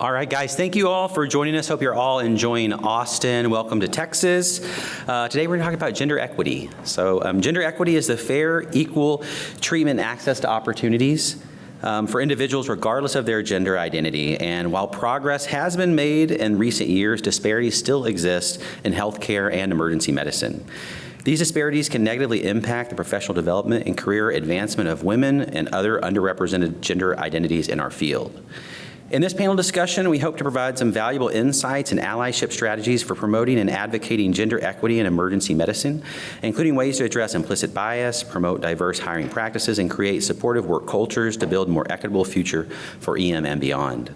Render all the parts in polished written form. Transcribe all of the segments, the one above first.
All right, guys, thank you all for joining us. Hope you're all enjoying Austin. Welcome to Texas. Today we're going to talk about gender equity. So gender equity is the fair, equal treatment and access to opportunities for individuals regardless of their gender identity. And while progress has been made in recent years, disparities still exist in healthcare and emergency medicine. These disparities can negatively impact the professional development and career advancement of women and other underrepresented gender identities in our field. In this panel discussion, we hope to provide some valuable insights and allyship strategies for promoting and advocating gender equity in emergency medicine, including ways to address implicit bias, promote diverse hiring practices, and create supportive work cultures to build a more equitable future for EM and beyond.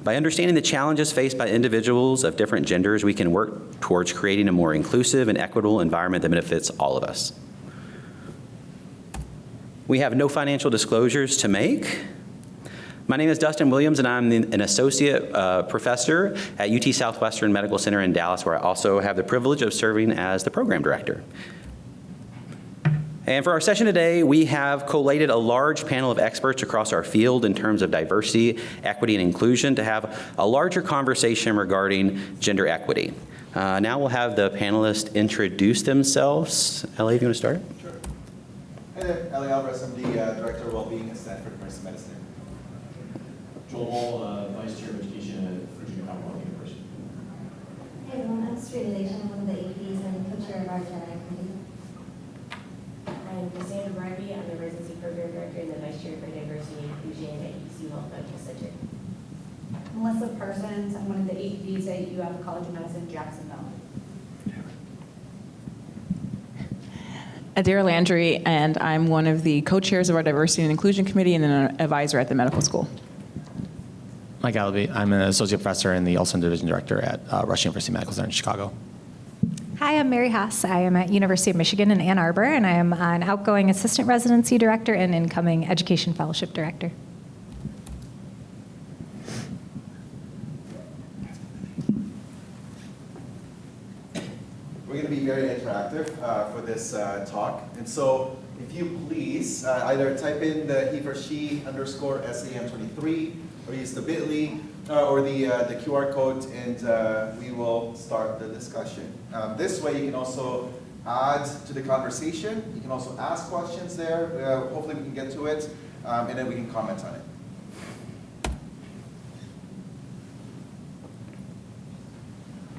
By understanding the challenges faced by individuals of different genders, we can work towards creating a more inclusive and equitable environment that benefits all of us. We have no financial disclosures to make. My name is Dustin Williams, and I'm an associate professor at UT Southwestern Medical Center in Dallas, where I also have the privilege of serving as the program director. And for our session today, we have collated a large panel of experts across our field in terms of diversity, equity, and inclusion to have a larger conversation regarding gender equity. Now we'll have the panelists introduce themselves. Ellie, if you want to start? Sure. Hi there, Alvarez. I'm the Director of Wellbeing at Stanford Emergency Medicine. Moll, Vice Chair of Education at Virginia Commonwealth University. Hey everyone, I'm Sreeja Natesan, one of the APs and co-chair of our Gen Ed committee. I'm Cassandra Bradby. I'm the Residency Program Director and the Vice Chair for Diversity and Inclusion at UC Health Medical Center. Melissa Parsons, I'm one of the APs at UF College of Medicine, Jacksonville. Adaira Landry, and I'm one of the co-chairs of our Diversity and Inclusion Committee and an advisor at the medical school. Mike Gottlieb, I'm an associate professor and the Olson Division Director at Rush University Medical Center in Chicago. Hi, I'm Mary Haas. I am at University of Michigan in Ann Arbor, and I am an outgoing assistant residency director and incoming education fellowship director. We're going to be very interactive for this talk. And so if you please either type in the he for she underscore SAEM23 or use the bit.ly or the QR code, and we will start the discussion. This way you can also add to the conversation. You can also ask questions there. Hopefully we can get to it, and then we can comment on it.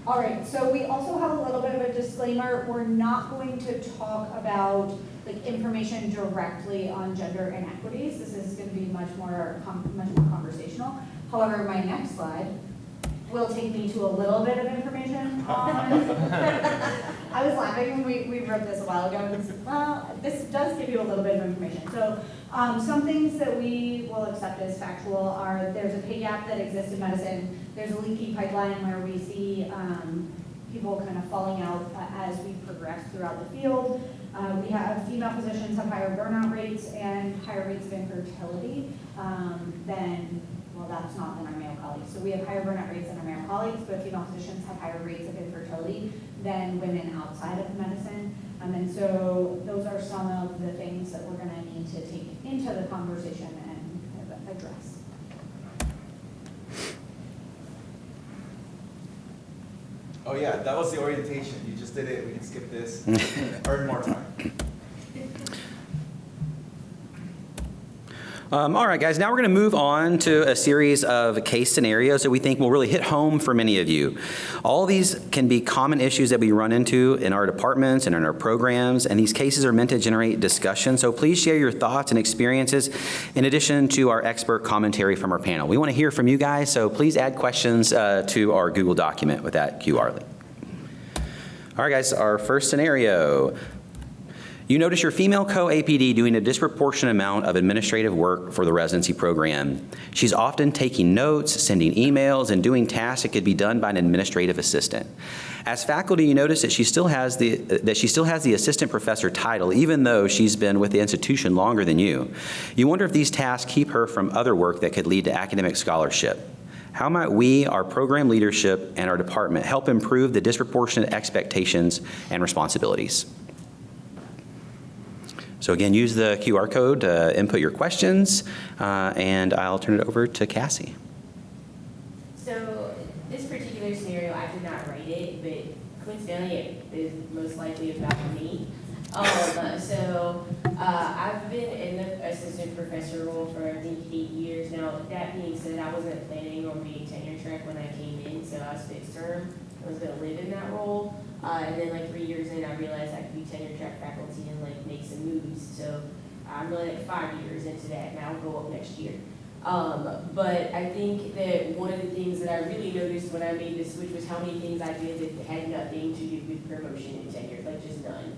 All right, so we also have a little bit of a disclaimer. We're not going to talk about information directly on gender inequities. This is going to be much more conversational. However, my next slide will take me to a little bit of information on. I was laughing when we wrote this a while ago. Well, this does give you a little bit of information. So some things that we will accept as factual are there's a pay gap that exists in medicine. There's a leaky pipeline where we see people kind of falling out as we progress throughout the field. We have female physicians have higher burnout rates and higher rates of infertility than, well, that's not than our male colleagues. So we have higher burnout rates than our male colleagues, but female physicians have higher rates of infertility than women outside of medicine. And so those are some of the things that we're going to need to take into the conversation and kind of address. Oh yeah, that was the orientation. You just did it. We can skip this. Earn more time. All right, guys, now we're going to move on to a series of case scenarios that we think will really hit home for many of you. All of these can be common issues that we run into in our departments and in our programs, and these cases are meant to generate discussion. So please share your thoughts and experiences in addition to our expert commentary from our panel. We want to hear from you guys, so please add questions to our Google document with that QR link. All right, guys, our first scenario. You notice your female co-APD doing a disproportionate amount of administrative work for the residency program. She's often taking notes, sending emails, and doing tasks that could be done by an administrative assistant. As faculty, you notice that she still has the assistant professor title, even though she's been with the institution longer than you. You wonder if these tasks keep her from other work that could lead to academic scholarship. How might we, our program leadership, and our department help improve the disproportionate expectations and responsibilities? So again, use the QR code to input your questions, and I'll turn it over to Cassie. So most likely about me. I've been in the assistant professor role for I think 8 years now. That being said, I wasn't planning on being tenure track when I came in, so I was fixed term. I was going to live in that role, and then like 3 years in, I realized I could be tenure track faculty and like make some moves. So I'm really like 5 years into that, and I'll go up next year. But I think that one of the things that I really noticed when I made this switch was how many things I did that had nothing to do with promotion and tenure, like just none.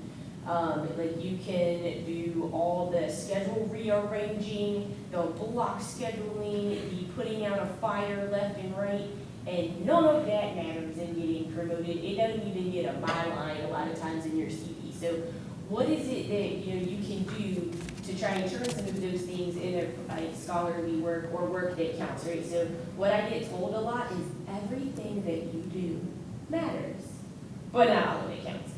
Like you can do all the schedule rearranging, the block scheduling, the putting out a fire left and right, and none of that matters in getting promoted. It doesn't even get a byline a lot of times in your CV. So what is it that you can do to try and turn some of those things into like scholarly work or work that counts, right? So what I get told a lot is everything that you do matters, but not all of it counts.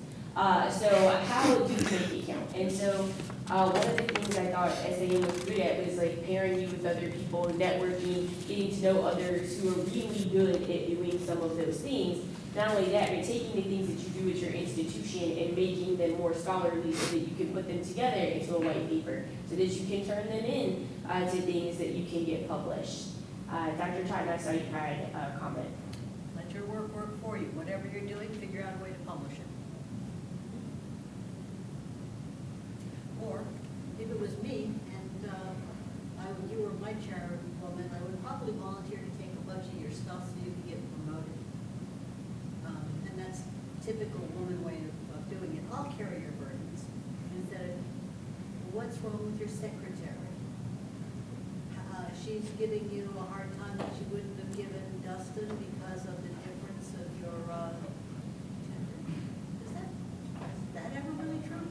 So how do you make it count? And so one of the things I thought SAEM was good at was like pairing you with other people, networking, getting to know others who are really good at doing some of those things. Not only that, but taking the things that you do at your institution and making them more scholarly so that you can put them together into a white paper, so that you can turn them in to things that you can get published. Dr. Todd, I saw you had a comment. Let your work work for you. Whatever you're doing, figure out a way to publish it. Or, if it was me and you were my chairwoman, I would probably volunteer to take a bunch of your stuff so you could get promoted. And that's typical woman way of doing it. I'll carry your burdens. Instead of, what's wrong with your secretary? She's giving you a hard time that you wouldn't have given Dustin because of the difference of your gender. Is that ever really true?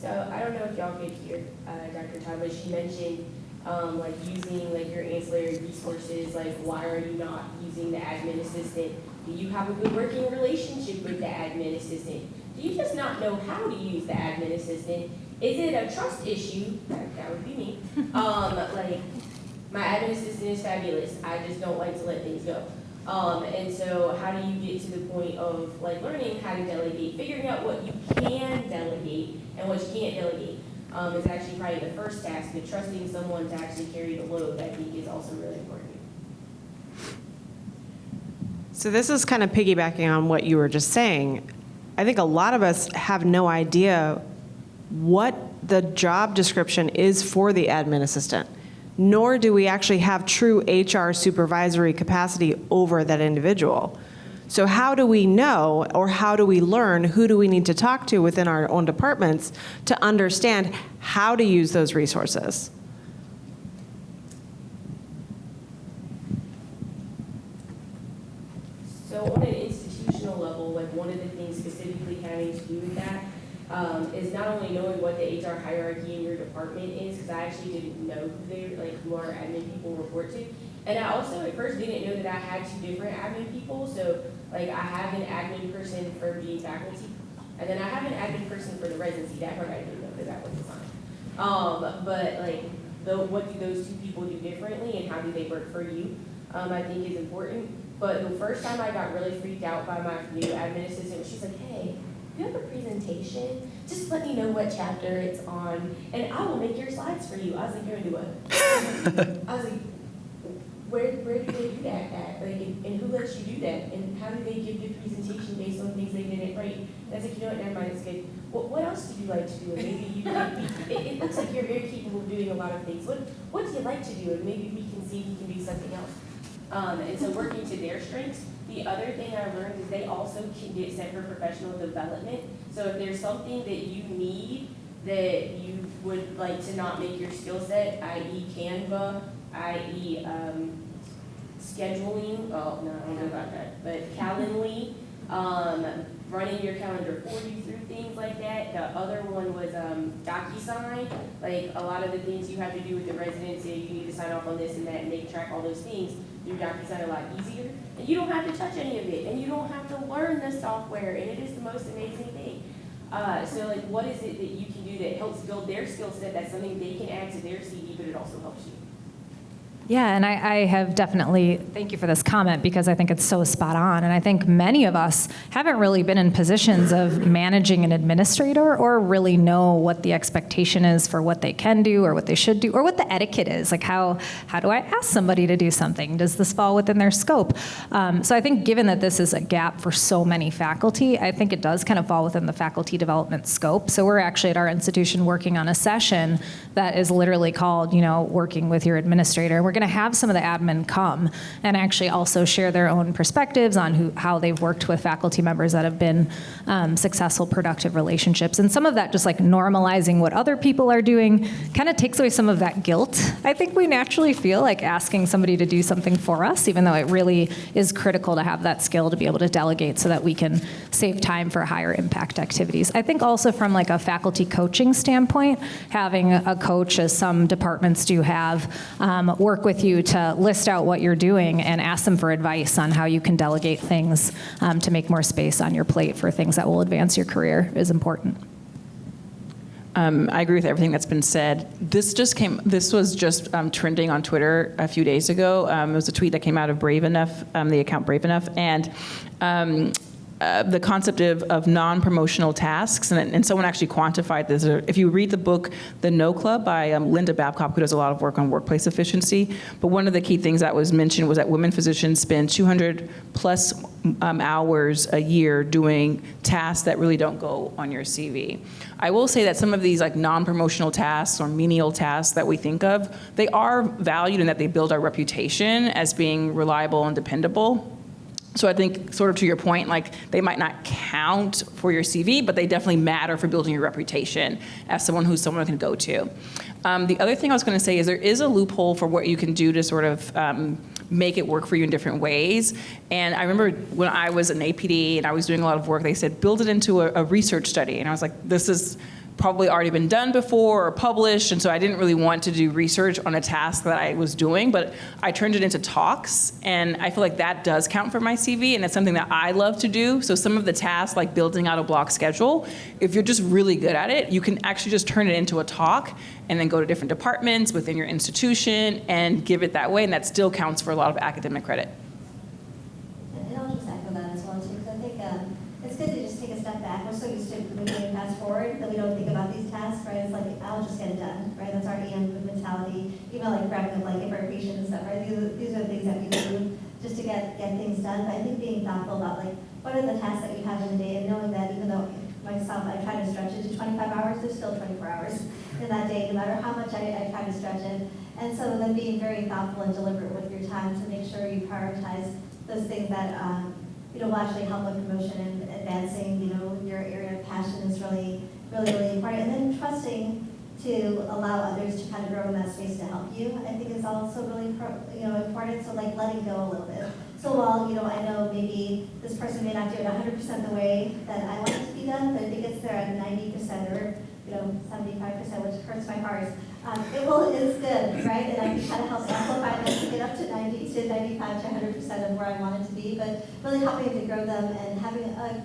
So I don't know if y'all could hear Dr. Todd, but she mentioned like using like your ancillary resources, like why are you not using the admin assistant? Do you have a good working relationship with the admin assistant? Do you just not know how to use the admin assistant? Is it a trust issue? That would be me. Like my admin assistant is fabulous. I just don't like to let things go. And so how do you get to the point of like learning how to delegate, figuring out what you can delegate and what you can't delegate is actually probably the first task, but trusting someone to actually carry the load, I think, is also really important. So this is kind of piggybacking on what you were just saying. I think a lot of us have no idea what the job description is for the admin assistant, nor do we actually have true HR supervisory capacity over that individual. So how do we know, or how do we learn, who do we need to talk to within our own departments to understand how to use those resources? So on an institutional level, like one of the things specifically having to do with that is not only knowing what the HR hierarchy in your department is, because I actually didn't know who our admin people report to. And I also at first didn't know that I had 2 different admin people. So like I have an admin person for being faculty, and then I have an admin person for the residency. That part I didn't know because that wasn't assigned. But like what do those 2 people do differently and how do they work for you, I think is important. But the first time I got really freaked out by my new admin assistant, she's like, hey, you have a presentation, just let me know what chapter it's on, and I will make your slides for you. I was like, you're gonna do what? I was like, where do they do that at? Like, and who lets you do that? And how do they give the presentation based on things they didn't write? And I was like, you know what, never mind, it's good. What else do you like to do? And maybe you it looks like you're very capable of doing a lot of things. What do you like to do? And maybe we can see if we can do something else. And so working to their strengths. The other thing I learned is they also can get sent for professional development. So if there's something that you need that you would like to not make your skill set, i.e. Canva, i.e. Scheduling, oh no, I don't know about that, but Calendly, running your calendar for you through things like that. The other one was DocuSign. Like a lot of the things you have to do with the residency, you need to sign off on this and that and make track all those things through DocuSign a lot easier. And you don't have to touch any of it, and you don't have to learn the software, and it is the most amazing thing. So like what is it that you can do that helps build their skill set, that's something they can add to their CV, but it also helps you? Yeah, and I have definitely, thank you for this comment because I think it's so spot on. And I think many of us haven't really been in positions of managing an administrator or really know what the expectation is for what they can do or what they should do or what the etiquette is. Like how do I ask somebody to do something? Does this fall within their scope? So I think given that this is a gap for so many faculty, I think it does kind of fall within the faculty development scope. So we're actually at our institution working on a session that is literally called, working with your administrator. We're going to have some of the admin come and actually also share their own perspectives on how they've worked with faculty members that have been successful, productive relationships. And some of that just like normalizing what other people are doing kind of takes away some of that guilt. I think we naturally feel like asking somebody to do something for us, even though it really is critical to have that skill to be able to delegate so that we can save time for higher impact activities. I think also from like a faculty coaching standpoint, having a coach, as some departments do have, work with you to list out what you're doing and ask them for advice on how you can delegate things to make more space on your plate for things that will advance your career is important. I agree with everything that's been said. This was just trending on Twitter a few days ago. It was a tweet that came out of Brave Enough, the account Brave Enough, and the concept of non-promotional tasks, and someone actually quantified this. If you read the book, The No Club by Linda Babcock, who does a lot of work on workplace efficiency, but one of the key things that was mentioned was that women physicians spend 200 plus hours a year doing tasks that really don't go on your CV. I will say that some of these like non-promotional tasks or menial tasks that we think of, they are valued in that they build our reputation as being reliable and dependable. So I think sort of to your point, like they might not count for your CV, but they definitely matter for building your reputation as someone who's someone can go to. The other thing I was going to say is there is a loophole for what you can do to sort of make it work for you in different ways. And I remember when I was an APD and I was doing a lot of work, they said, build it into a research study. And I was like, this is probably already been done before or published, and so I didn't really want to do research on a task that I was doing, but I turned it into talks, and I feel like that does count for my CV, and it's something that I love to do. So some of the tasks, like building out a block schedule, if you're just really good at it, you can actually just turn it into a talk and then go to different departments within your institution and give it that way, and that still counts for a lot of academic credit. And I'll just echo that as well, too, because I think it's good to just take a step back. We're so used to moving fast forward that we don't think about these tasks, right? It's like, I'll just get it done, right? That's our EM mentality. Even like grabbing up like implication and stuff, right? These are the things that we do just to get things done. But I think being thoughtful about like, what are the tasks that you have in the day, and knowing that even though myself, I try to stretch it to 25 hours, there's still 24 hours in that day, no matter how much I try to stretch it. And so then being very thoughtful and deliberate with your time to make sure you prioritize those things that will actually help with promotion and advancing, your area of passion is really, really, really important. And then trusting to allow others to kind of grow in that space to help you, I think is also really, important. So like letting go a little bit. So while, I know maybe this person may not do it 100% the way that I want it to be done, but if it gets there at 90% or, 75%, which hurts my heart, it's good, right? And I can kind of help amplify them to get up to 90 to 95 to 100% of where I want it to be, but really helping to grow them and having a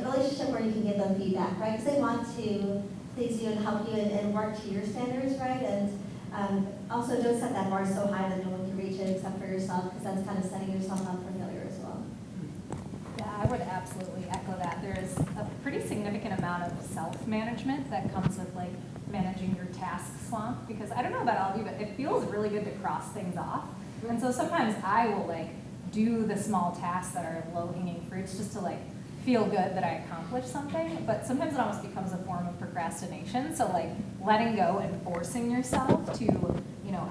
relationship where you can give them feedback, right? Because they want to please you and help you and work to your standards, right? And also don't set that bar so high that no one can reach it except for yourself, because that's kind of setting yourself up for failure as well. Yeah, I would absolutely echo that. There is a pretty significant amount of self-management that comes with like managing your task slump, because I don't know about all of you, but it feels really good to cross things off. And so sometimes I will like do the small tasks that are low-hanging fruits just to like feel good that I accomplished something, but sometimes it almost becomes a form of procrastination. So like letting go and forcing yourself to,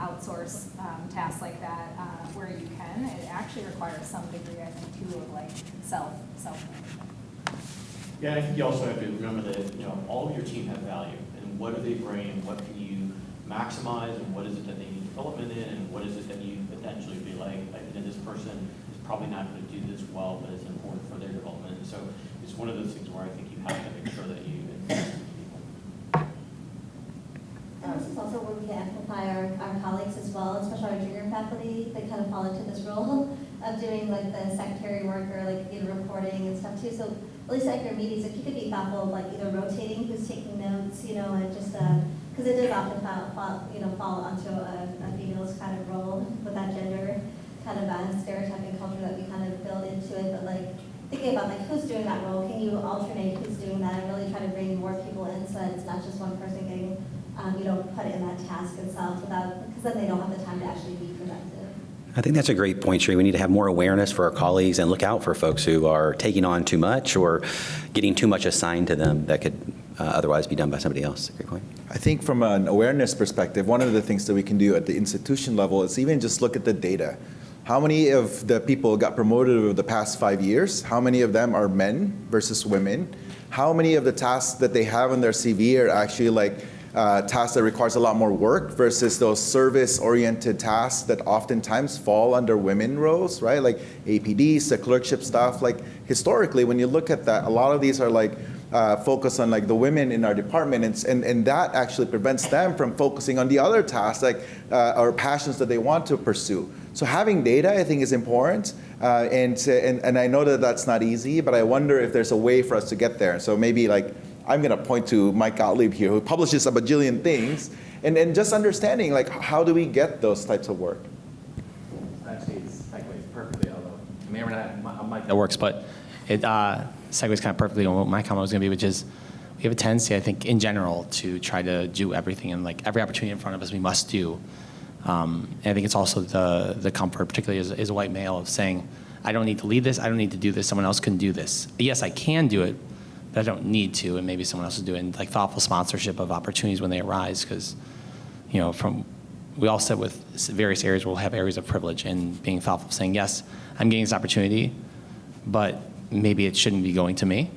outsource tasks like that where you can, it actually requires some degree, I think, too, of like self-management. Yeah, I think you also have to remember that, all of your team have value, and what do they bring, what can you maximize, and what is it that they need development in, and what is it that you potentially be like, this person is probably not going to do this well, but it's important for their development. And so it's one of those things where I think you have to make sure that you invest in people. And this is also where we can amplify our colleagues as well, especially our junior faculty. They kind of fall into this role of doing like the secretary work or like reporting and stuff too. So at least at your meetings, if you could be thoughtful of like either rotating who's taking notes, and just because it does often fall onto a female those kind of role with that gender kind of stereotyping culture that we kind of build into it, but like thinking about like who's doing that role, can you alternate who's doing that, and really try to bring more people in so that it's not just one person getting, put in that task itself because then they don't have the time to actually be productive. I think that's a great point, Sri. We need to have more awareness for our colleagues and look out for folks who are taking on too much or getting too much assigned to them that could otherwise be done by somebody else. Great point. I think from an awareness perspective, one of the things that we can do at the institution level is even just look at the data. How many of the people got promoted over the past 5 years? How many of them are men versus women? How many of the tasks that they have on their CV are actually like tasks that requires a lot more work versus those service-oriented tasks that oftentimes fall under women roles, right? Like APDs, the clerkship stuff. Like historically, when you look at that, a lot of these are like focus on like the women in our department, and that actually prevents them from focusing on the other tasks like or passions that they want to pursue. So having data, I think, is important, and I know that that's not easy, but I wonder if there's a way for us to get there. So maybe like I'm going to point to Mike Gottlieb here, who publishes a bajillion things, and just understanding like how do we get those types of work. Actually, it segues perfectly, although I may or may not Mike that works, but it segues kind of perfectly on what my comment was going to be, which is we have a tendency, I think, in general, to try to do everything, and like every opportunity in front of us, we must do. And I think it's also the comfort, particularly as a white male, of saying, I don't need to lead this, I don't need to do this, someone else can do this. Yes, I can do it, but I don't need to, and maybe someone else will do it. And like thoughtful sponsorship of opportunities when they arise, because, we all sit with various areas where we'll have areas of privilege, and being thoughtful, saying, yes, I'm getting this opportunity, but maybe it shouldn't be going to me,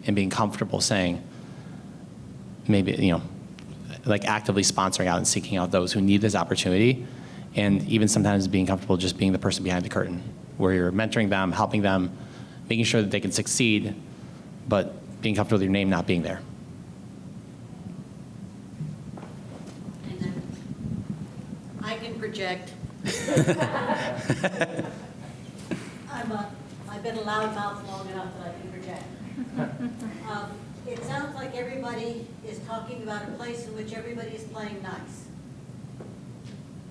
and being comfortable saying, maybe, like actively sponsoring out and seeking out those who need this opportunity, and even sometimes being comfortable just being the person behind the curtain, where you're mentoring them, helping them, making sure that they can succeed, but being comfortable with your name not being there. And I can project. I've been a loudmouth long enough that I can project. It sounds like everybody is talking about a place in which everybody is playing nice.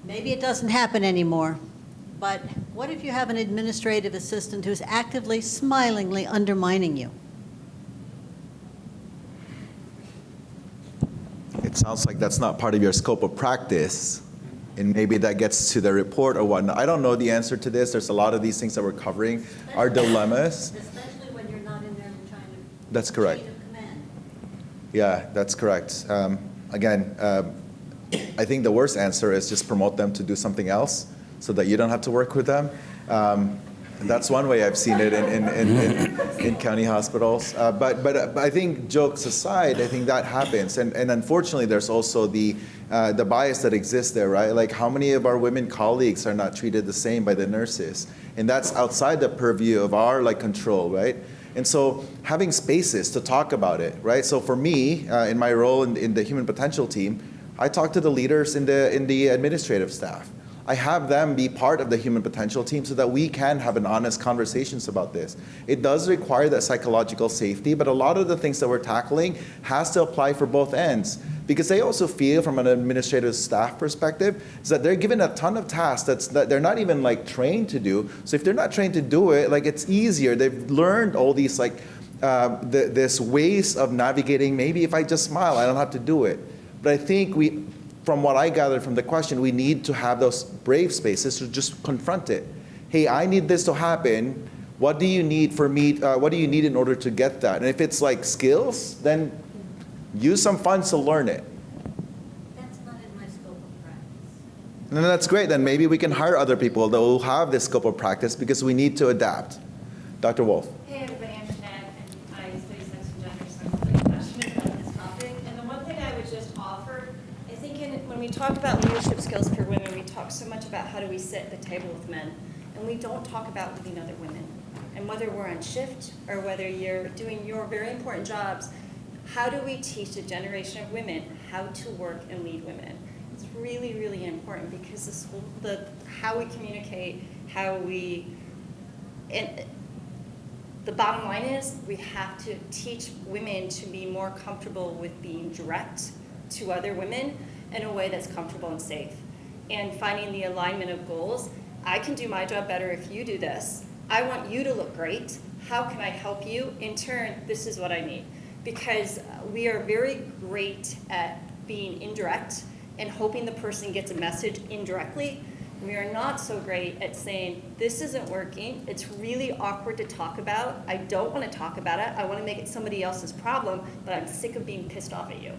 Maybe it doesn't happen anymore, but what if you have an administrative assistant who's actively, smilingly undermining you? It sounds like that's not part of your scope of practice, and maybe that gets to the report or whatnot. I don't know the answer to this. There's a lot of these things that we're covering are dilemmas. Especially when you're not in there trying to. That's correct. chain of command. Yeah, that's correct. Again, I think the worst answer is just promote them to do something else so that you don't have to work with them. That's one way I've seen it in county hospitals. But I think, jokes aside, I think that happens. And unfortunately, there's also the bias that exists there, right? Like how many of our women colleagues are not treated the same by the nurses? And that's outside the purview of our control, right? And so having spaces to talk about it, right? So for me, in my role in the human potential team, I talk to the leaders in the administrative staff. I have them be part of the human potential team so that we can have an honest conversations about this. It does require that psychological safety, but a lot of the things that we're tackling has to apply for both ends. Because they also feel, from an administrative staff perspective, is that they're given a ton of tasks that they're not even trained to do. So if they're not trained to do it, it's easier. They've learned all these this ways of navigating. Maybe if I just smile, I don't have to do it. But I think from what I gathered from the question, we need to have those brave spaces to just confront it. Hey, I need this to happen. What do you need for me? What do you need in order to get that? And if it's skills, then use some funds to learn it. That's not in my scope of practice. And that's great. Then maybe we can hire other people that will have this scope of practice because we need to adapt. Dr. Wolf. Hey everybody, I'm Jeanette, and I study sex and gender, so I'm really passionate about this topic. And the one thing I would just offer, I think when we talk about leadership skills for women, we talk so much about how do we sit at the table with men, and we don't talk about leading other women. And whether we're on shift or whether you're doing your very important jobs, how do we teach a generation of women how to work and lead women? It's really, really important because how we communicate, the bottom line is we have to teach women to be more comfortable with being direct to other women in a way that's comfortable and safe. and finding the alignment of goals. I can do my job better if you do this. I want you to look great. How can I help you? In turn, this is what I need. Because we are very great at being indirect and hoping the person gets a message indirectly. We are not so great at saying, this isn't working. It's really awkward to talk about. I don't want to talk about it. I want to make it somebody else's problem, but I'm sick of being pissed off at you.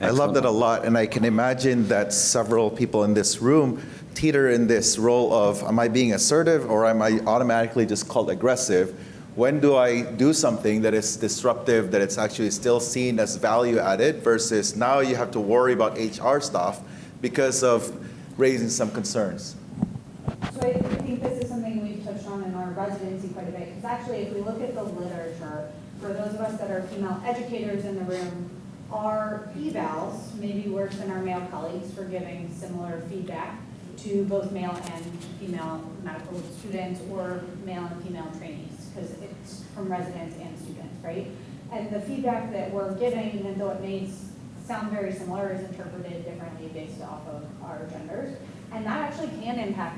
I love that a lot, and I can imagine that several people in this room teeter in this role of, am I being assertive or am I automatically just called aggressive? When do I do something that is disruptive, that it's actually still seen as value added, versus now you have to worry about HR stuff because of raising some concerns? So I think this is something we've touched on in our residency quite a bit, because actually if we look at the literature, for those of us that are female educators in the room, our evals may be worse than our male colleagues for giving similar feedback to both male and female medical students or male and female trainees, because it's from residents and students, right? And the feedback that we're giving, even though it may sound very similar, is interpreted differently based off of our genders. And that actually can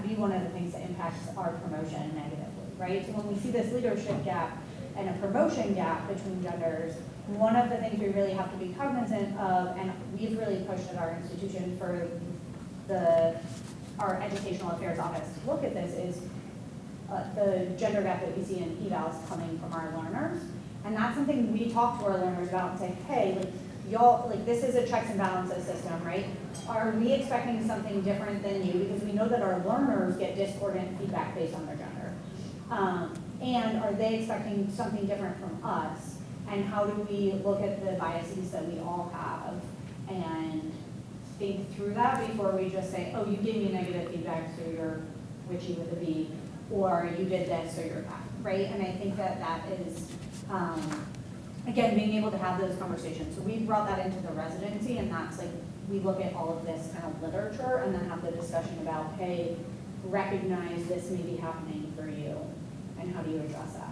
be one of the things that impacts our promotion negatively, right? So when we see this leadership gap and a promotion gap between genders, one of the things we really have to be cognizant of, and we've really pushed at our institution for our educational affairs office to look at this, is the gender gap that we see in evals coming from our learners. And that's something we talk to our learners about and say, hey, like, y'all, like, this is a checks and balances system, right? Are we expecting something different than you? Because we know that our learners get discordant feedback based on their gender. And are they expecting something different from us? And how do we look at the biases that we all have and think through that before we just say, oh, you gave me negative feedback, so you're witchy with a B, or you did this, so you're bad, right? And I think that that is, again, being able to have those conversations. So we brought that into the residency, and that's like, we look at all of this kind of literature and then have the discussion about, hey, recognize this may be happening for you, and how do you address that?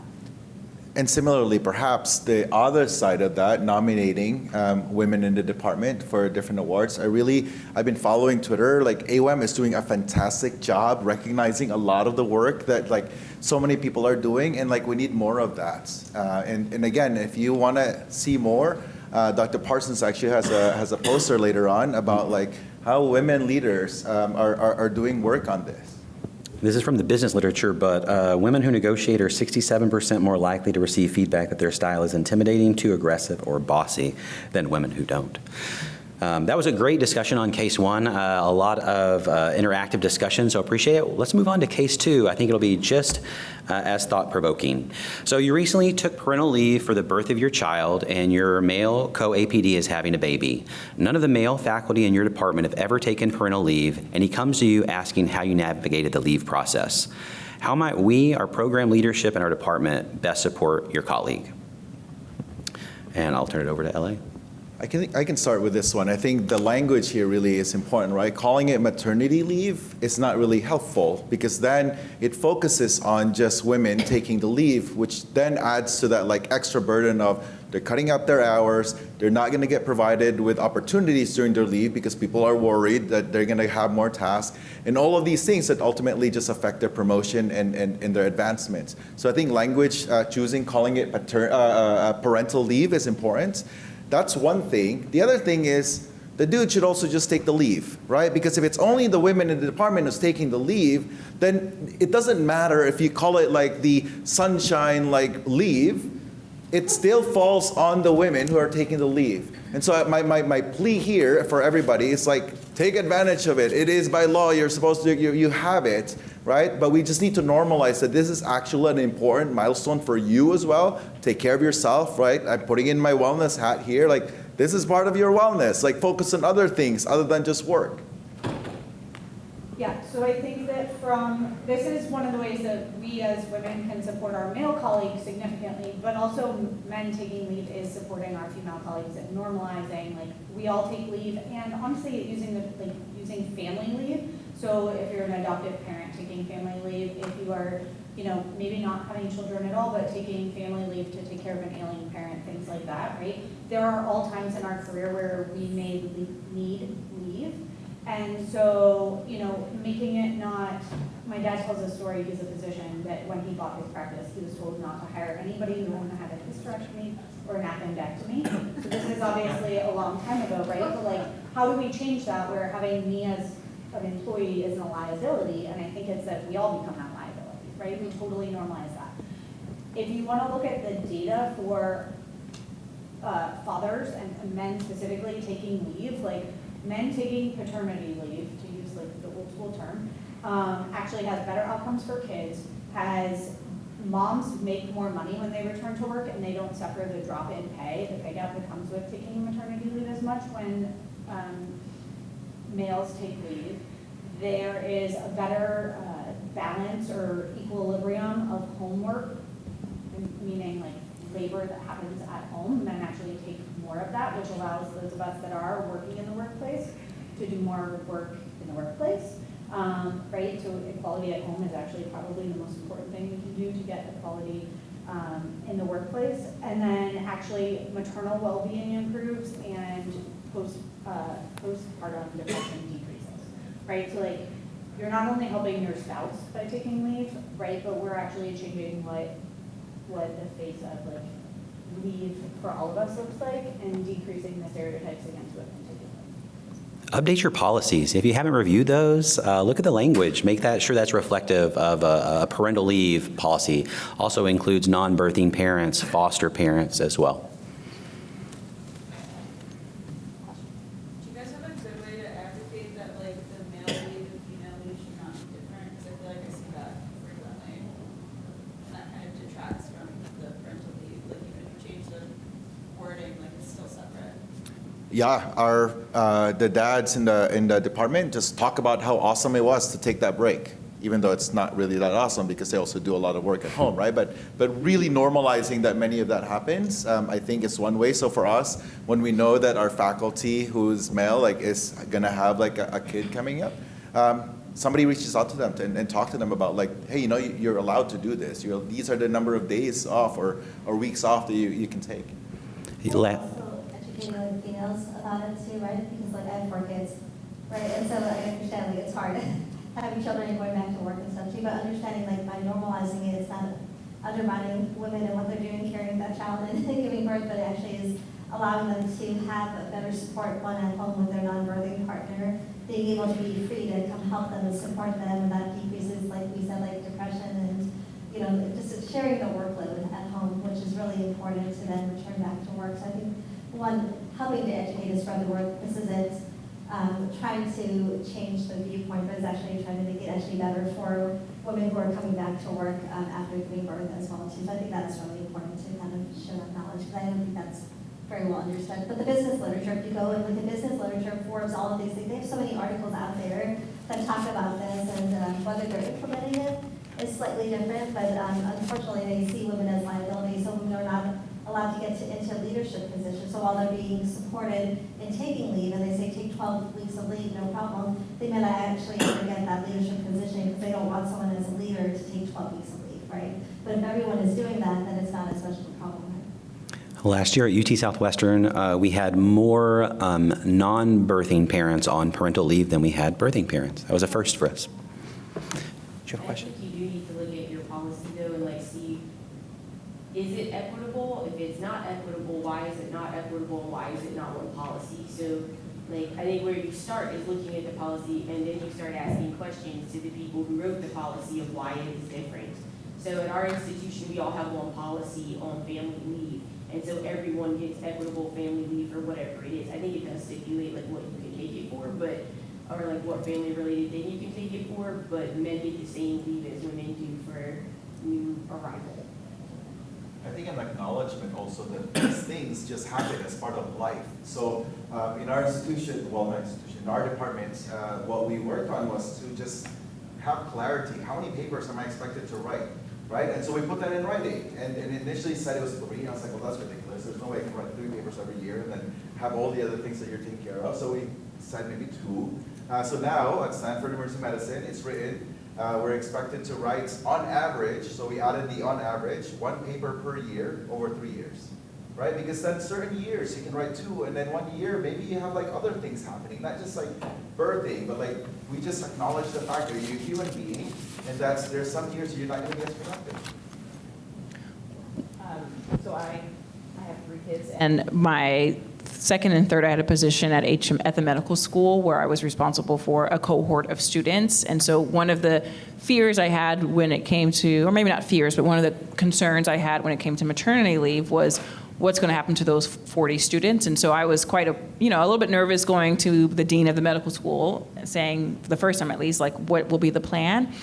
And similarly, perhaps the other side of that, nominating women in the department for different awards. I've been following Twitter. Like, AOM is doing a fantastic job recognizing a lot of the work that like so many people are doing, and like we need more of that. And again, if you want to see more, Dr. Parsons actually has a poster later on about like how women leaders are doing work on this. This is from the business literature, but women who negotiate are 67% more likely to receive feedback that their style is intimidating, too aggressive, or bossy than women who don't. That was a great discussion on case one, a lot of interactive discussion, so appreciate it. Let's move on to case two. I think it'll be just as thought-provoking. So you recently took parental leave for the birth of your child, and your male co-APD is having a baby. None of the male faculty in your department have ever taken parental leave, and he comes to you asking how you navigated the leave process. How might we, our program leadership in our department, best support your colleague? And I'll turn it over to LA. I can start with this one. I think the language here really is important, right? Calling it maternity leave is not really helpful, because then it focuses on just women taking the leave, which then adds to that like extra burden of they're cutting up their hours, they're not going to get provided with opportunities during their leave because people are worried that they're going to have more tasks, and all of these things that ultimately just affect their promotion and their advancements. So I think language choosing, calling it parental leave is important. That's one thing. The other thing is the dude should also just take the leave, right? Because if it's only the women in the department who's taking the leave, then it doesn't matter if you call it like the sunshine like leave, it still falls on the women who are taking the leave. And so my plea here for everybody is like, take advantage of it. It is by law, you're supposed to, you have it, right? But we just need to normalize that this is actually an important milestone for you as well. Take care of yourself, right? I'm putting in my wellness hat here. Like, this is part of your wellness. Like, focus on other things other than just work. Yeah, so I think that this is one of the ways that we as women can support our male colleagues significantly, but also men taking leave is supporting our female colleagues and normalizing, like, we all take leave, and honestly using family leave. So if you're an adoptive parent taking family leave, if you are, maybe not having children at all, but taking family leave to take care of an ailing parent, things like that, right? There are all times in our career where we may need leave. And so, you know, making it not, my dad tells a story, he's a physician, that when he bought his practice, he was told not to hire anybody who hadn't had a hysterectomy or an appendectomy. So this is obviously a long time ago, right? But like, how do we change that where having me as an employee isn't a liability? And I think it's that we all become that liability, right? We totally normalize that. If you want to look at the data for fathers and men specifically taking leave, like men taking paternity leave, to use like the old school term, actually has better outcomes for kids, has moms make more money when they return to work and they don't suffer the drop in pay, the pay gap that comes with taking maternity leave as much when males take leave. There is a better balance or equilibrium of homework, meaning like labor that happens at home. Men actually take more of that, which allows those of us that are working in the workplace to do more work in the workplace. Right, so equality at home is actually probably the most important thing we can do to get equality in the workplace. And then actually maternal well-being improves and postpartum depression decreases, right? So like, you're not only helping your spouse by taking leave, right, but we're actually changing what the face of like leave for all of us looks like and decreasing the stereotypes against women taking leave. Update your policies. If you haven't reviewed those, look at the language. Make sure that's reflective of a parental leave policy. Also includes non-birthing parents, foster parents as well. Do you guys have a good way to advocate that like the male leave and female leave should not be different? Because I feel like I see that frequently. And that kind of detracts from the parental leave. Like even if you change the wording, like it's still separate. Yeah, the dads in the department just talk about how awesome it was to take that break, even though it's not really that awesome because they also do a lot of work at home, right? But really normalizing that many of that happens, I think is one way. So for us, when we know that our faculty who's male like is gonna have like a kid coming up, somebody reaches out to them and talk to them about like, hey, you know, you're allowed to do this. These are the number of days off or weeks off that you can take. Educating females about it too, right? Because like I have 4 kids, right? And so I understand like it's hard having children and going back to work and stuff too, but understanding like by normalizing it, it's not undermining women and what they're doing carrying that child and giving birth, but it actually is allowing them to have a better support one at home with their non-birthing partner, being able to be free to come help them and support them, and that decreases, like we said, like depression and, you know, just sharing the workload at home, which is really important to then return back to work. So I think one, helping to educate is spread the word. This isn't trying to change the viewpoint, but it's actually trying to make it actually better for women who are coming back to work after giving birth as well too. So I think that's really important to kind of share that knowledge, because I don't think that's very well understood. But the business literature, if you go and look at business literature, Forbes, all of these things, they have so many articles out there that talk about this, and whether they're implementing it is slightly different, but unfortunately they see women as liabilities, so women are not allowed to get into leadership positions. So while they're being supported in taking leave, and they say take 12 weeks of leave, no problem, they may not actually ever get that leadership position because they don't want someone as a leader to take 12 weeks of leave, right? But if everyone is doing that, then it's not as much of a problem. Last year at UT Southwestern, we had more non-birthing parents on parental leave than we had birthing parents. That was a first for us. Do you have a question? I think you do need to look at your policy though and like see, is it equitable? If it's not equitable, why is it not equitable? Why is it not one policy? So like, I think where you start is looking at the policy and then you start asking questions to the people who wrote the policy of why it is different. So at our institution, we all have one policy on family leave. And so everyone gets equitable family leave or whatever it is. I think it does stipulate like what you can take it for, but, or like what family related thing you can take it for, but men get the same leave as women do for new arrival. I think an acknowledgement also that these things just happen as part of life. So in our institution, in our department, what we worked on was to just have clarity. How many papers am I expected to write? Right? And so we put that in writing. And initially said it was 3. I was like, well, that's ridiculous. There's no way I can write 3 papers every year and then have all the other things that you're taking care of. So we said maybe 2. So now at Stanford University of Medicine, it's written, we're expected to write on average, so we added the on average, 1 paper per year over 3 years. right? Because then certain years you can write 2, and then 1 year maybe you have like other things happening, not just like birthing, but like we just acknowledge the fact that you're a human being, and there's some years you're not going to be as productive. So I have 3 kids, and my second and third, I had a position at at the medical school where I was responsible for a cohort of students. And so one of the fears I had when it came to, or maybe not fears, but one of the concerns I had when it came to maternity leave was what's going to happen to those 40 students. And so I was quite a little bit nervous going to the dean of the medical school saying, for the first time at least, like, what will be the plan?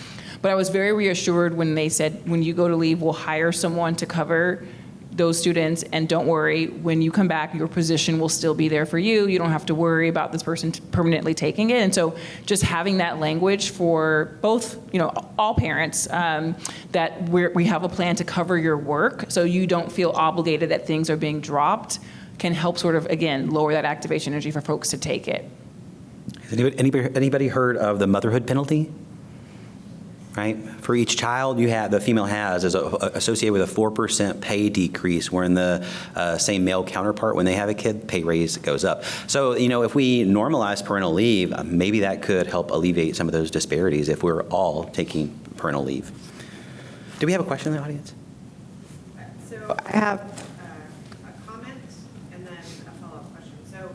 But I was very reassured when they said, when you go to leave, we'll hire someone to cover those students, and don't worry, when you come back, your position will still be there for you. You don't have to worry about this person permanently taking it. And so just having that language for both, all parents, that we have a plan to cover your work so you don't feel obligated that things are being dropped, can help sort of, again, lower that activation energy for folks to take it. Has anybody heard of the motherhood penalty? Right? For each child the female has is associated with a 4% pay decrease, where in the same male counterpart, when they have a kid, pay raise goes up. So, if we normalize parental leave, maybe that could help alleviate some of those disparities if we're all taking parental leave. Do we have a question in the audience? So I have a comment and then a follow-up question. So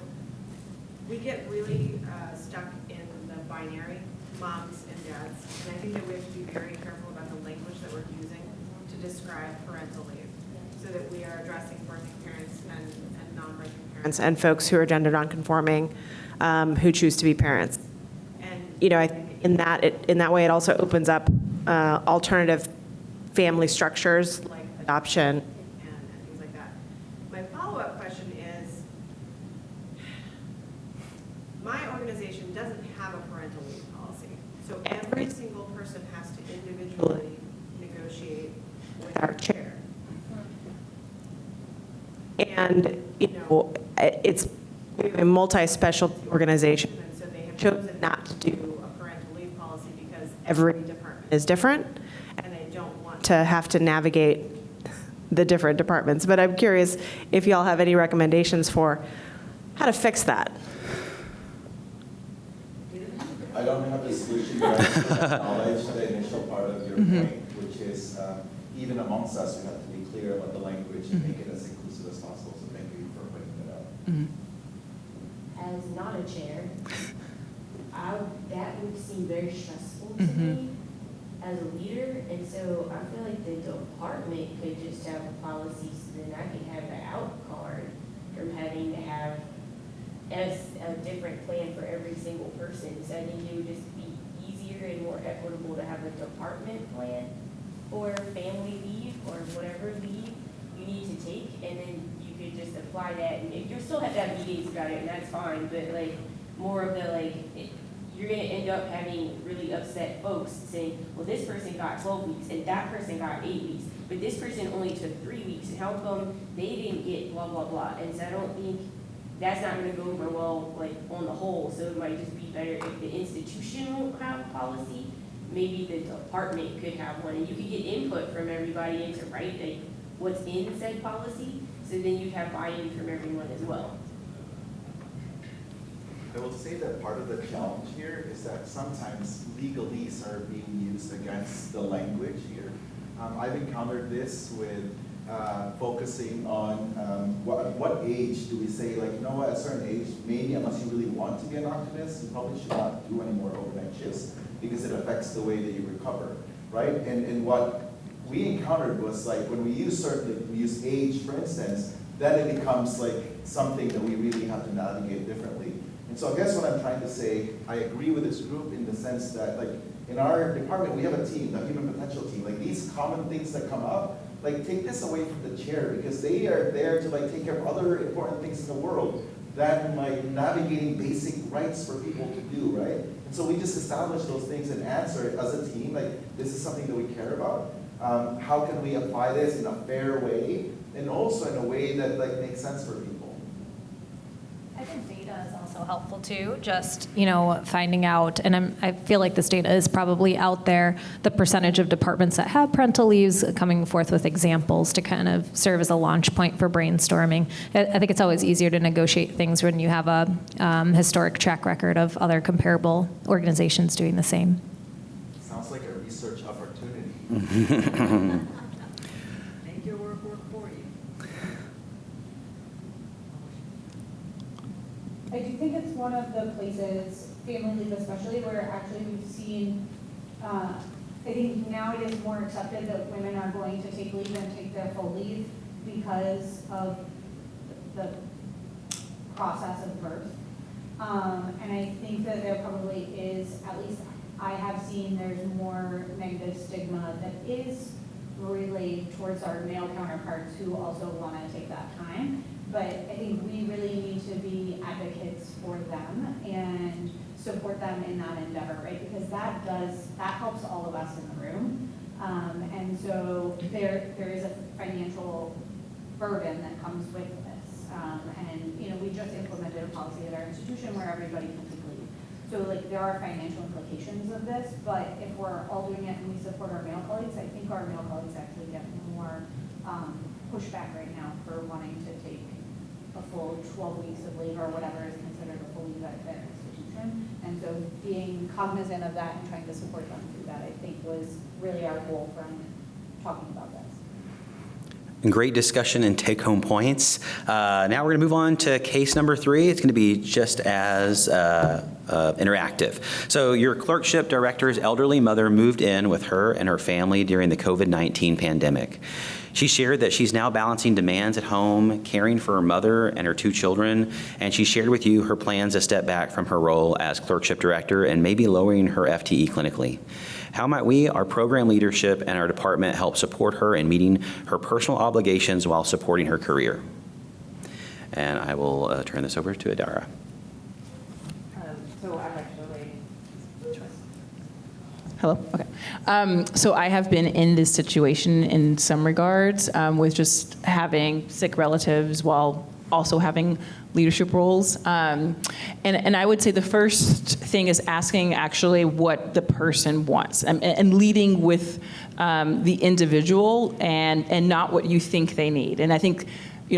we get really stuck in the binary, moms and dads, and I think that we have to be very careful about the language that we're using to describe parental leave, so that we are addressing birthing parents and non-birthing parents and folks who are gender nonconforming, who choose to be parents. And I think in that way, it also opens up alternative family structures like adoption and things like that. My follow-up question is, my organization doesn't have a parental leave policy, so every single person has to individually negotiate with our chair. And, it's a multi-specialty organization, and so they have chosen not to do a parental leave policy because every department is different, and they don't want to have to navigate the different departments. But I'm curious if y'all have any recommendations for how to fix that. I don't have the solution, but I acknowledge the initial part of your point, which is even amongst us, we have to be clear about the language and make it as inclusive as possible. So thank you for bringing it up. As not a chair, that would seem very stressful to me as a leader, and so I feel like the department could just have a policy, so then I could have the out card from having to have a different plan for every single person. So I think it would just be easier and more equitable to have a department plan for family leave or whatever leave you need to take, and then you could just apply that. And you still have to have meetings about it, and that's fine, but like more of the you're going to end up having really upset folks saying, well, this person got 12 weeks and that person got 8 weeks, but this person only took 3 weeks, and how come they didn't get blah, blah, blah. And so I don't think that's not going to go over well, on the whole. So it might just be better if the institution won't have a policy, maybe the department could have one, and you could get input from everybody into write what's in said policy, so then you'd have buy-in from everyone as well. I will say that part of the challenge here is that sometimes legalese are being used against the language here. I've encountered this with focusing on what age do we say, at a certain age, maybe unless you really want to be an optimist, you probably should not do any more overnight shifts because it affects the way that you recover, right? And what we encountered was when we use age, for instance, then it becomes something that we really have to navigate differently. And so I guess what I'm trying to say, I agree with this group in the sense that in our department, we have a team, the human potential team. These common things that come up, take this away from the chair because they are there to take care of other important things in the world than navigating basic rights for people to do, right? And so we just establish those things and answer it as a team, this is something that we care about. How can we apply this in a fair way and also in a way that makes sense for people? I think data is also helpful too, just, finding out, and I feel like this data is probably out there, the percentage of departments that have parental leaves, coming forth with examples to kind of serve as a launch point for brainstorming. I think it's always easier to negotiate things when you have a historic track record of other comparable organizations doing the same. Sounds like a research opportunity. Make your work for you. I do think it's one of the places, family leave especially, where actually we've seen, I think now it is more accepted that women are going to take leave and take their full leave because of the process of birth. And I think that there probably is, at least I have seen, there's more negative stigma that is relayed towards our male counterparts who also want to take that time. But I think we really need to be advocates for them and support them in that endeavor, right? Because that helps all of us in the room. And so there is a financial burden that comes with this. And we just implemented a policy at our institution where everybody can take leave. So there are financial implications of this, but if we're all doing it and we support our male colleagues, I think our male colleagues actually get more pushback right now for wanting to take a full 12 weeks of leave or whatever is considered a full leave at their institution. And so being cognizant of that and trying to support them through that, I think, was really our goal from talking about this. Great discussion and take-home points. Now we're going to move on to case number 3. It's going to be just as interactive. So your clerkship director's elderly mother moved in with her and her family during the COVID-19 pandemic. She shared that she's now balancing demands at home, caring for her mother and her 2 children, and she shared with you her plans to step back from her role as clerkship director and maybe lowering her FTE clinically. How might we, our program leadership, and our department help support her in meeting her personal obligations while supporting her career? And I will turn this over to Adaira. So I'm actually, hello, okay. So I have been in this situation in some regards with just having sick relatives while also having leadership roles. And I would say the first thing is asking actually what the person wants and leading with the individual and not what you think they need. And I think,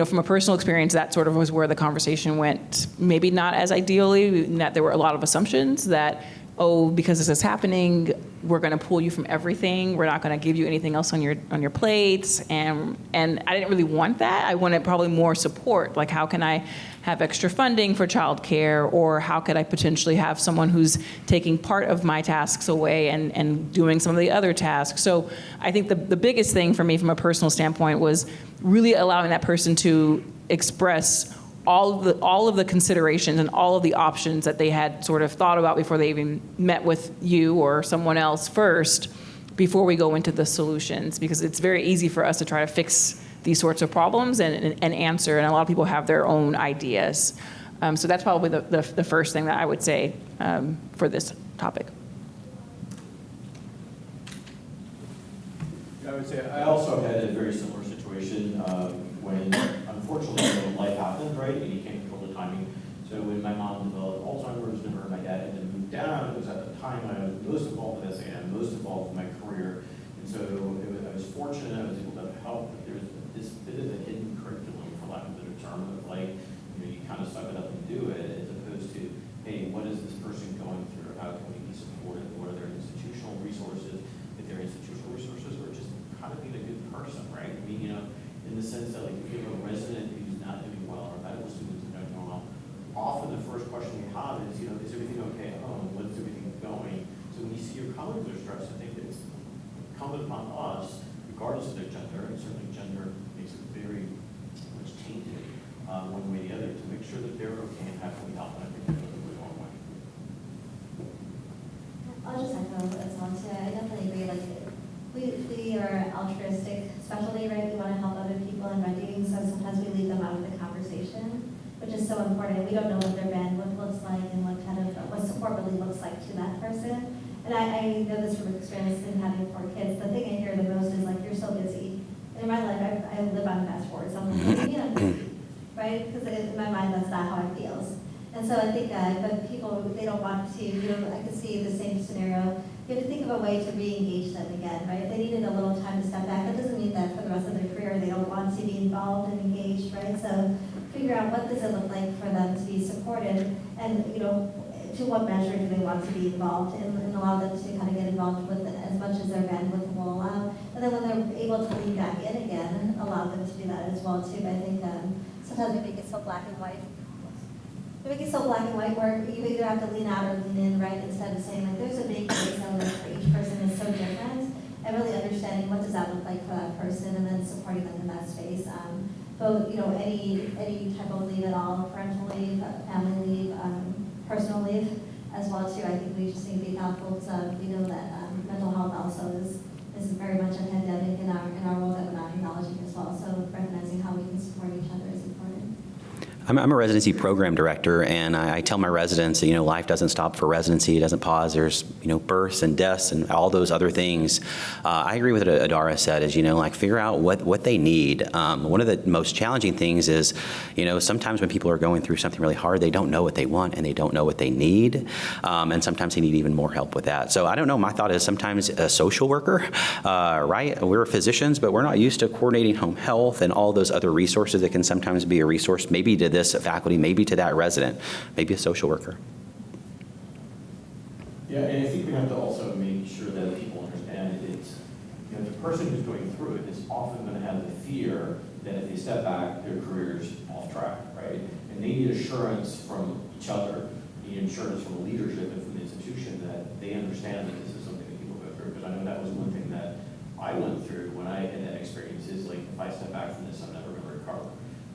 from a personal experience, that sort of was where the conversation went, maybe not as ideally, in that there were a lot of assumptions that, because this is happening, we're going to pull you from everything. We're not going to give you anything else on your plates. And I didn't really want that. I wanted probably more support. Like, how can I have extra funding for childcare, or how could I potentially have someone who's taking part of my tasks away and doing some of the other tasks? So I think the biggest thing for me from a personal standpoint was really allowing that person to express all of the considerations and all of the options that they had sort of thought about before they even met with you or someone else first, before we go into the solutions, because it's very easy for us to try to fix these sorts of problems and answer, and a lot of people have their own ideas. So that's probably the first thing that I would say for this topic. I would say I also had a very similar situation when, unfortunately, life happened, right? And you can't control the timing. So when my mom developed Alzheimer's and my dad had to move down, it was at the time I was most involved with SAEM, most involved with my career. And so I was fortunate I was able to help. But there was this bit of a hidden curriculum, for lack of a better term, of you kind of suck it up and do it, as opposed to, hey, what is this person going through? How can we be supportive? What are their institutional resources? If they're institutional resources, or just kind of being a good person, right? I mean, in the sense that if you have a resident who's not doing well, or medical students who are not doing well, often the first question we have is, is everything okay at home? What's everything going? So when you see your colleagues are stressed, I think it's incumbent upon us, regardless of their gender, and certainly gender makes it very much tainted one way or the other, to make sure that they're okay and how can we help them. I think that's a really long way. I'll just echo as well too. I definitely agree. We are altruistic specialty, right? We want to help other people in readying, so sometimes we leave them out of the conversation, which is so important. We don't know what their bandwidth looks like and what support really looks like to that person. And I know this from experience in having 4 kids. The thing I hear the most is you're so busy. And in my life, I live on fast forward, so I'm like, I'm busy, right? right? Because in my mind, that's not how it feels. And so I think, but people, they don't want to, I can see the same scenario. You have to think of a way to re-engage them again, right? If they needed a little time to step back, that doesn't mean that for the rest of their career they don't want to be involved and engaged, right? So figure out what does it look like for them to be supported, and to what measure do they want to be involved, and allow them to kind of get involved with it as much as their bandwidth will allow. And then when they're able to lean back in again, allow them to do that as well too. But I think sometimes we make it so black and white. We make it so black and white where you either have to lean out or lean in, right? Instead of saying like there's a big base element for each person is so different, and really understanding what does that look like for that person, and then supporting them in that space. Both any type of leave at all, parental leave, family leave, personal leave as well too. I think we just need to be thoughtful. We know that mental health also is very much a pandemic in our world that we're not acknowledging as well. So recognizing how we can support each other is important. I'm a residency program director, and I tell my residents that, life doesn't stop for residency. It doesn't pause. There's, births and deaths and all those other things. I agree with what Adaira said is, figure out what they need. One of the most challenging things is, sometimes when people are going through something really hard, they don't know what they want and they don't know what they need. And sometimes they need even more help with that. So I don't know. My thought is sometimes a social worker, right? We're physicians, but we're not used to coordinating home health and all those other resources that can sometimes be a resource, maybe to this faculty, maybe to that resident, maybe a social worker. Yeah, and I think we have to also make sure that people understand it's, the person who's going through it is often going to have the fear that if they step back, their career's off track, right? And they need assurance from each other, they need assurance from the leadership and from the institution that they understand that this is something that people go through. Because I know that was one thing that I went through when I had that experience is like, if I step back from this, I'm never going to recover.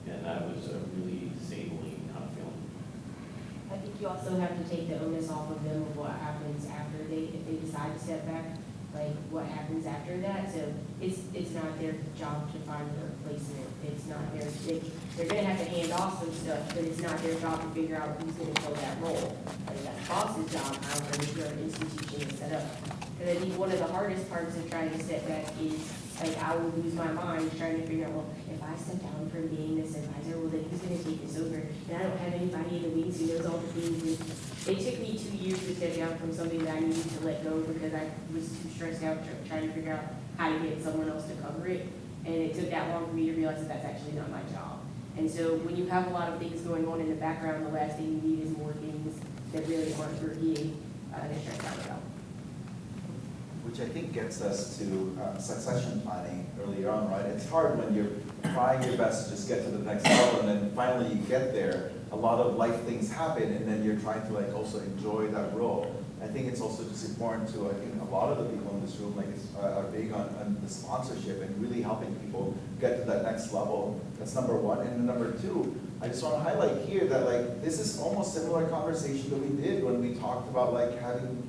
And that was a really disabling kind of feeling. I think you also have to take the onus off of them of what happens after if they decide to step back, like what happens after that. So it's not their job to find a replacement. It's not they're going to have to hand off some stuff, but it's not their job to figure out who's going to fill that role. I mean, that's boss's job, however, if your institution is set up. Because I think one of the hardest parts of trying to step back is, like, I will lose my mind trying to figure out, well, if I step down from being this advisor, well, then who's going to take this over? And I don't have anybody in the wings who knows all the things. And it took me 2 years to step down from something that I needed to let go because I was too stressed out trying to figure out how to get someone else to cover it. And it took that long for me to realize that that's actually not my job. And so when you have a lot of things going on in the background, the last thing you need is more things that really aren't worth getting stressed out about. Which I think gets us to succession planning earlier on, right? It's hard when you're trying your best to just get to the next level, and then finally you get there. A lot of life things happen, and then you're trying to also enjoy that role. I think it's also just important to, I think a lot of the people in this room are big on the sponsorship and really helping people get to that next level. That's number one. And number two, I just want to highlight here that this is almost similar conversation that we did when we talked about having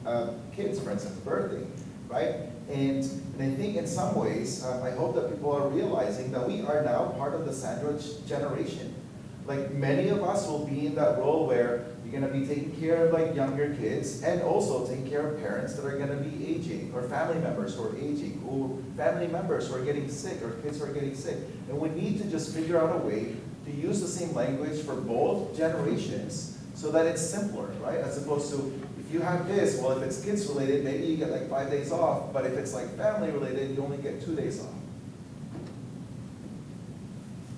kids, for instance, birthing. Right? And I think in some ways, I hope that people are realizing that we are now part of the sandwich generation. Like many of us will be in that role where you're going to be taking care of younger kids and also taking care of parents that are going to be aging, or family members who are aging, or family members who are getting sick, or kids who are getting sick. And we need to just figure out a way to use the same language for both generations so that it's simpler, right? As opposed to, if you have this, well, if it's kids related, maybe you get 5 days off, but if it's family related, you only get 2 days off.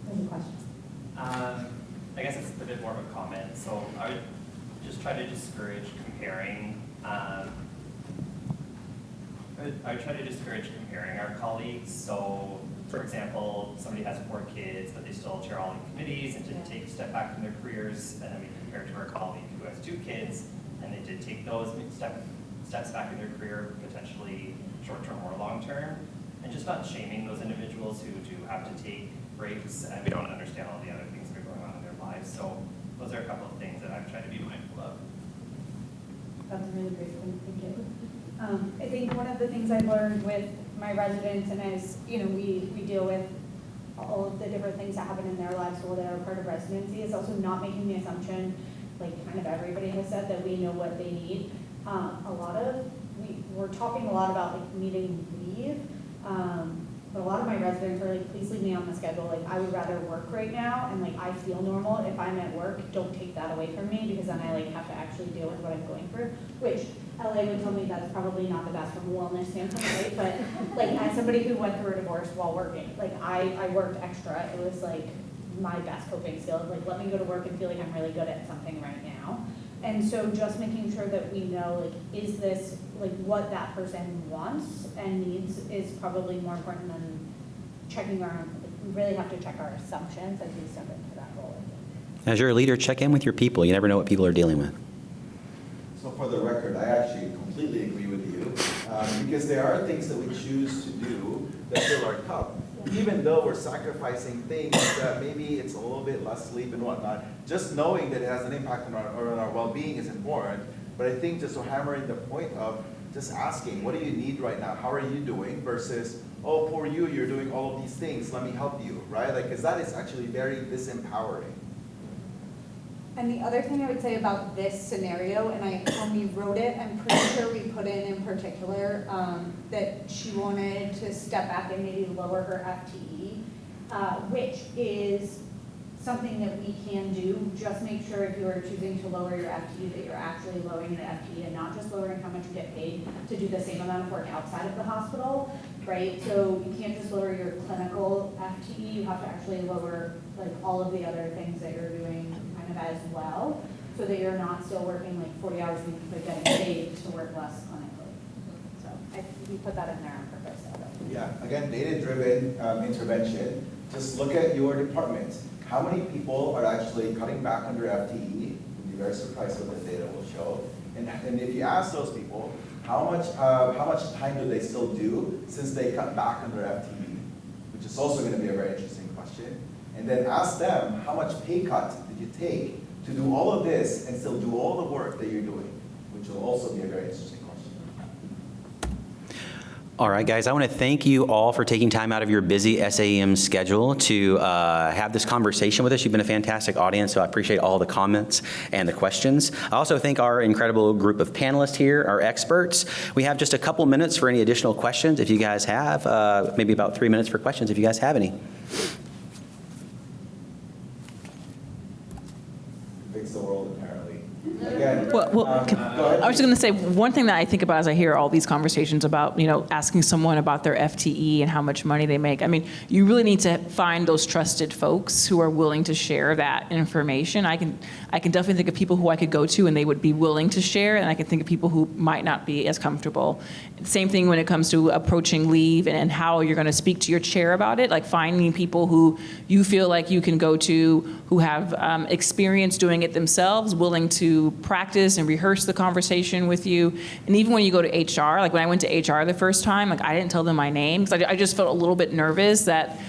There's a question. I guess it's a bit more of a comment. So I would just try to discourage comparing. I would try to discourage comparing our colleagues. So, for example, somebody has 4 kids, but they still chair all the committees and didn't take a step back from their careers, and then we compare to our colleague who has 2 kids, and they did take those steps back in their career, potentially short-term or long-term, and just not shaming those individuals who do have to take breaks, and we don't understand all the other things that are going on in their lives. So those are a couple of things that I'm trying to be mindful of. That's a really great point, thank you. I think one of the things I learned with my residents, and as we deal with all of the different things that happen in their lives while they're part of residency, is also not making the assumption, kind of everybody has said, that we know what they need. We're talking a lot about needing leave, but a lot of my residents are like, please leave me on the schedule. Like, I would rather work right now, and like, I feel normal. If I'm at work, don't take that away from me, because then I like have to actually deal with what I'm going through, which LA would tell me that's probably not the best from a wellness standpoint, right? But like, as somebody who went through a divorce while working, like I worked extra. It was like my best coping skill. Like, let me go to work and feel like I'm really good at something right now. And so just making sure that we know, like, is this, like, what that person wants and needs is probably more important than checking our, like, we really have to check our assumptions as we step into that role. As you're a leader, check in with your people. You never know what people are dealing with. So for the record, I actually completely agree with you, because there are things that we choose to do that fill our cup. Even though we're sacrificing things that maybe it's a little bit less sleep and whatnot, just knowing that it has an impact on our well-being is important. But I think just to hammer in the point of just asking, what do you need right now? How are you doing? Versus, oh, poor you, you're doing all of these things, let me help you, right? Like, because that is actually very disempowering. And the other thing I would say about this scenario, and when we wrote it, I'm pretty sure we put in particular that she wanted to step back and maybe lower her FTE, which is something that we can do. Just make sure if you are choosing to lower your FTE that you're actually lowering the FTE and not just lowering how much you get paid to do the same amount of work outside of the hospital, right? So you can't just lower your clinical FTE, you have to actually lower like all of the other things that you're doing kind of as well, so that you're not still working like 40 hours a week but getting paid to work less clinically. So we put that in there on purpose. Yeah, again, data-driven intervention. Just look at your department. How many people are actually cutting back on their FTE? You'll be very surprised what the data will show. And if you ask those people, how much time do they still do since they cut back on their FTE? Which is also going to be a very interesting question. And then ask them, how much pay cut did you take to do all of this and still do all the work that you're doing? Which will also be a very interesting question. All right, guys, I want to thank you all for taking time out of your busy SAEM schedule to have this conversation with us. You've been a fantastic audience, so I appreciate all the comments and the questions. I also thank our incredible group of panelists here, our experts. We have just a couple minutes for any additional questions if you guys have, maybe about 3 minutes for questions if you guys have any. Fix the world, apparently. Again, Well, I was just going to say, one thing that I think about as I hear all these conversations about, asking someone about their FTE and how much money they make. I mean, you really need to find those trusted folks who are willing to share that information. I can definitely think of people who I could go to and they would be willing to share, and I can think of people who might not be as comfortable. Same thing when it comes to approaching leave and how you're going to speak to your chair about it, like finding people who you feel like you can go to who have experience doing it themselves, willing to practice and rehearse the conversation with you. And even when you go to HR, like when I went to HR the first time, like I didn't tell them my name because I just felt a little bit nervous that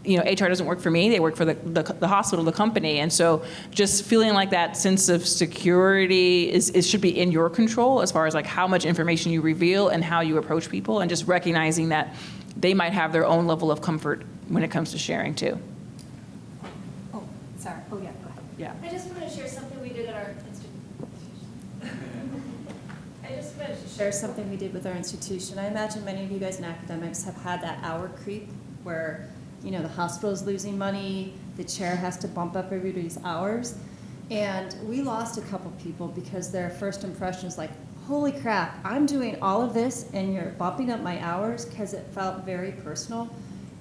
HR doesn't work for me, they work for the hospital, the company. And so just feeling like that sense of security should be in your control as far as like how much information you reveal and how you approach people, and just recognizing that they might have their own level of comfort when it comes to sharing too. Oh, sorry. Oh, yeah, go ahead. Yeah. I just want to share something we did at our share something we did with our institution. I imagine many of you guys in academics have had that hour creep where, the hospital is losing money, the chair has to bump up everybody's hours. And we lost a couple people because their first impression is like, holy crap, I'm doing all of this and you're bumping up my hours, because it felt very personal.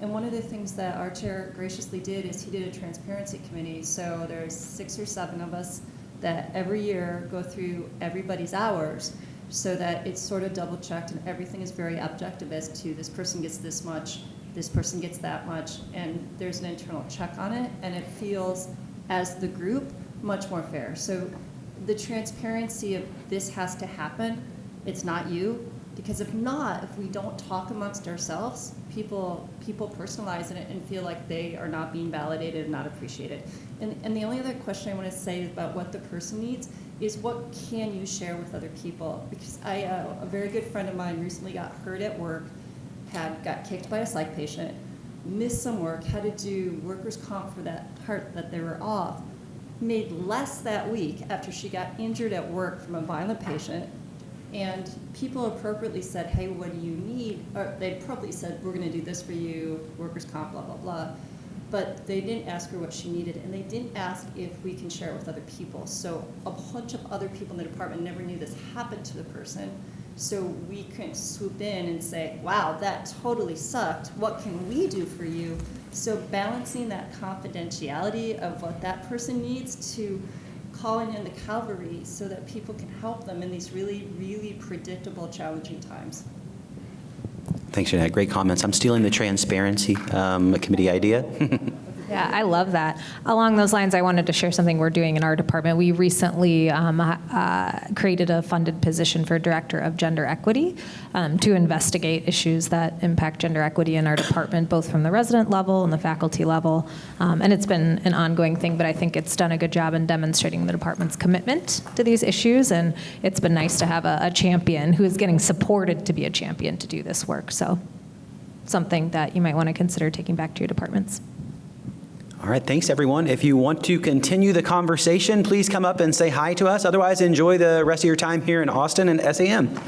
And one of the things that our chair graciously did is he did a transparency committee. So there's 6 or 7 of us that every year go through everybody's hours, so that it's sort of double checked and everything is very objective as to this person gets this much, this person gets that much, and there's an internal check on it, and it feels, as the group, much more fair. So the transparency of this has to happen, it's not you, because if not, if we don't talk amongst ourselves, people personalize it and feel like they are not being validated and not appreciated. And the only other question I want to say about what the person needs is what can you share with other people? Because a very good friend of mine recently got hurt at work, got kicked by a psych patient, missed some work, had to do workers' comp for that part that they were off, made less that week after she got injured at work from a violent patient, And people appropriately said, hey, what do you need? Or they appropriately said, we're going to do this for you, workers' comp, blah, blah, blah. But they didn't ask her what she needed, and they didn't ask if we can share it with other people. So a bunch of other people in the department never knew this happened to the person. So we couldn't swoop in and say, wow, that totally sucked. What can we do for you? So balancing that confidentiality of what that person needs to calling in the cavalry so that people can help them in these really, really predictable, challenging times. Thanks, Jeanette. Great comments. I'm stealing the transparency committee idea. Yeah, I love that. Along those lines, I wanted to share something we're doing in our department. We recently created a funded position for Director of Gender Equity to investigate issues that impact gender equity in our department, both from the resident level and the faculty level. And it's been an ongoing thing, but I think it's done a good job in demonstrating the department's commitment to these issues. And it's been nice to have a champion who is getting supported to be a champion to do this work. So something that you might want to consider taking back to your departments. All right, thanks everyone. If you want to continue the conversation, please come up and say hi to us. Otherwise, enjoy the rest of your time here in Austin and SAM.